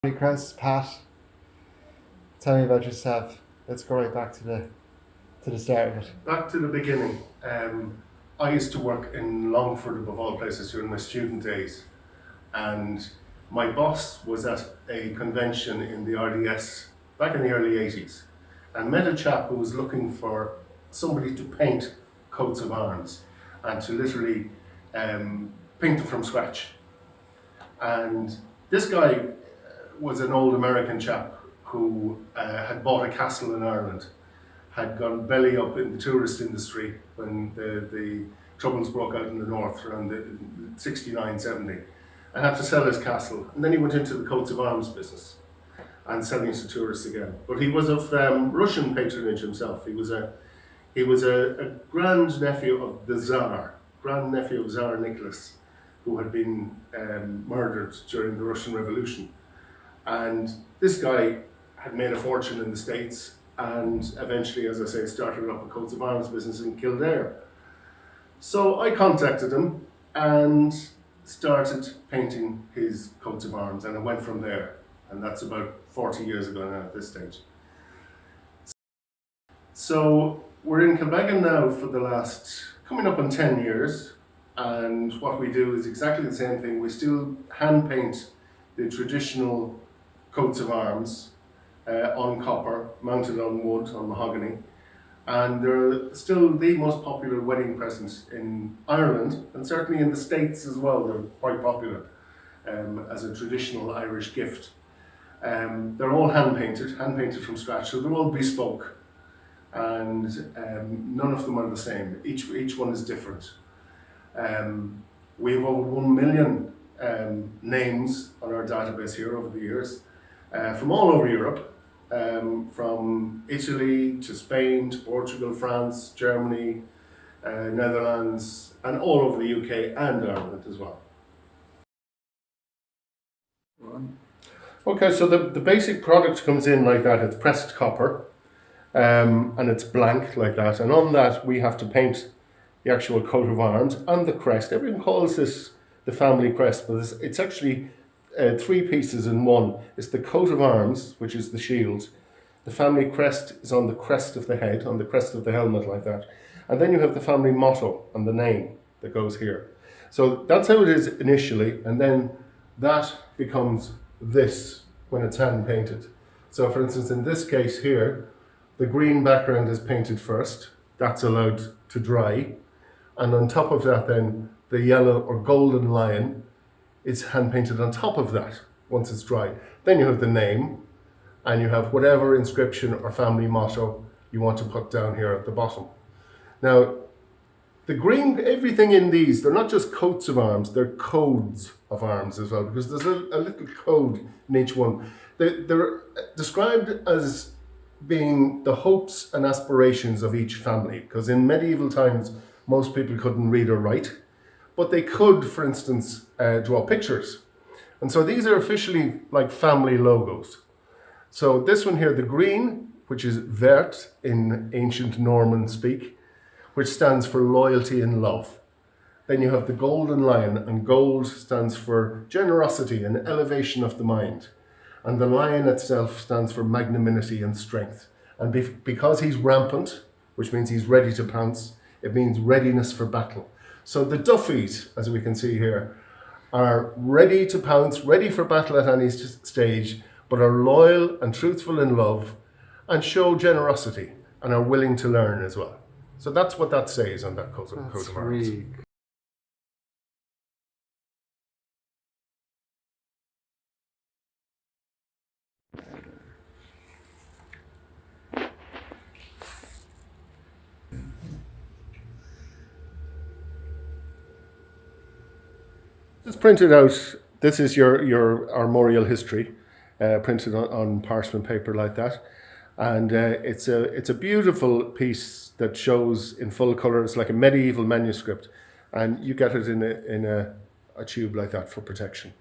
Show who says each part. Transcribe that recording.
Speaker 1: Crests, Pat, tell me about yourself. Let's go right back to the start of it.
Speaker 2: Back to the beginning. I used to work in Longford, above all places, during my student days, and my boss was at a convention in the RDS back in the early 80s and met a chap who was looking for somebody to paint coats of arms and to literally paint them from scratch. And this guy was an old American chap who had bought a castle in Ireland, had gone belly up in the tourist industry when the troubles broke out in the north around the 69, 70, and had to sell his castle. And then he went into the coats of arms business and selling to tourists again. But he was of Russian patronage himself. He was a grand nephew of the Tsar, grand nephew of Tsar Nicholas, who had been murdered during the Russian Revolution. And this guy had made a fortune in the States and eventually, as I say, started up a coats of arms business in Kildare. So I contacted him and started painting his coats of arms, and it went from there. And that's about 40 years ago now at this stage. So we're in Kilbeggan now for the last, coming up on 10 years. And what we do is exactly the same thing. We still hand paint the traditional coats of arms on copper, mounted on wood, on mahogany. And they're still the most popular wedding present in Ireland, and certainly in the States as well. They're quite popular as a traditional Irish gift. They're all hand painted from scratch, so they're all bespoke. And none of them are the same. Each one is different. We have over 1 million names on our database here over the years, from all over Europe, from Italy to Spain to Portugal, France, Germany, Netherlands, and all over the UK and Ireland as well. Okay, so the basic product comes in like that. It's pressed copper, and it's blank like that, and on that we have to paint the actual coat of arms and the crest. Everyone calls this the family crest, but it's actually three pieces in one. It's the coat of arms, which is the shield. The family crest is on the crest of the head, on the crest of the helmet like that. And then you have the family motto and the name that goes here. So that's how it is initially, and then that becomes this when it's hand painted. So for instance, in this case here, the green background is painted first. That's allowed to dry. And on top of that then, the yellow or golden lion is hand painted on top of that once it's dry. Then you have the name, and you have whatever inscription or family motto you want to put down here at the bottom. Now, the green, everything in these, they're not just coats of arms, they're codes of arms as well, because there's a little code in each one. They're described as being the hopes and aspirations of each family, because in medieval times, most people couldn't read or write, but they could, for instance, draw pictures. And so these are officially like family logos. So this one here, the green, which is vert in ancient Norman speak, which stands for loyalty and love. Then you have the golden lion, and gold stands for generosity and elevation of the mind. And the lion itself stands for magnanimity and strength. And because he's rampant, which means he's ready to pounce, it means readiness for battle. So the Duffies, as we can see here, are ready to pounce, ready for battle at any stage, but are loyal and truthful in love and show generosity and are willing to learn as well. So that's what that says on that coat of arms.
Speaker 1: Really
Speaker 2: It's printed out. This is your armorial history, printed on parchment paper like that, and it's a beautiful piece that shows in full colour. It's like a medieval manuscript, and you get it in a tube like that for protection.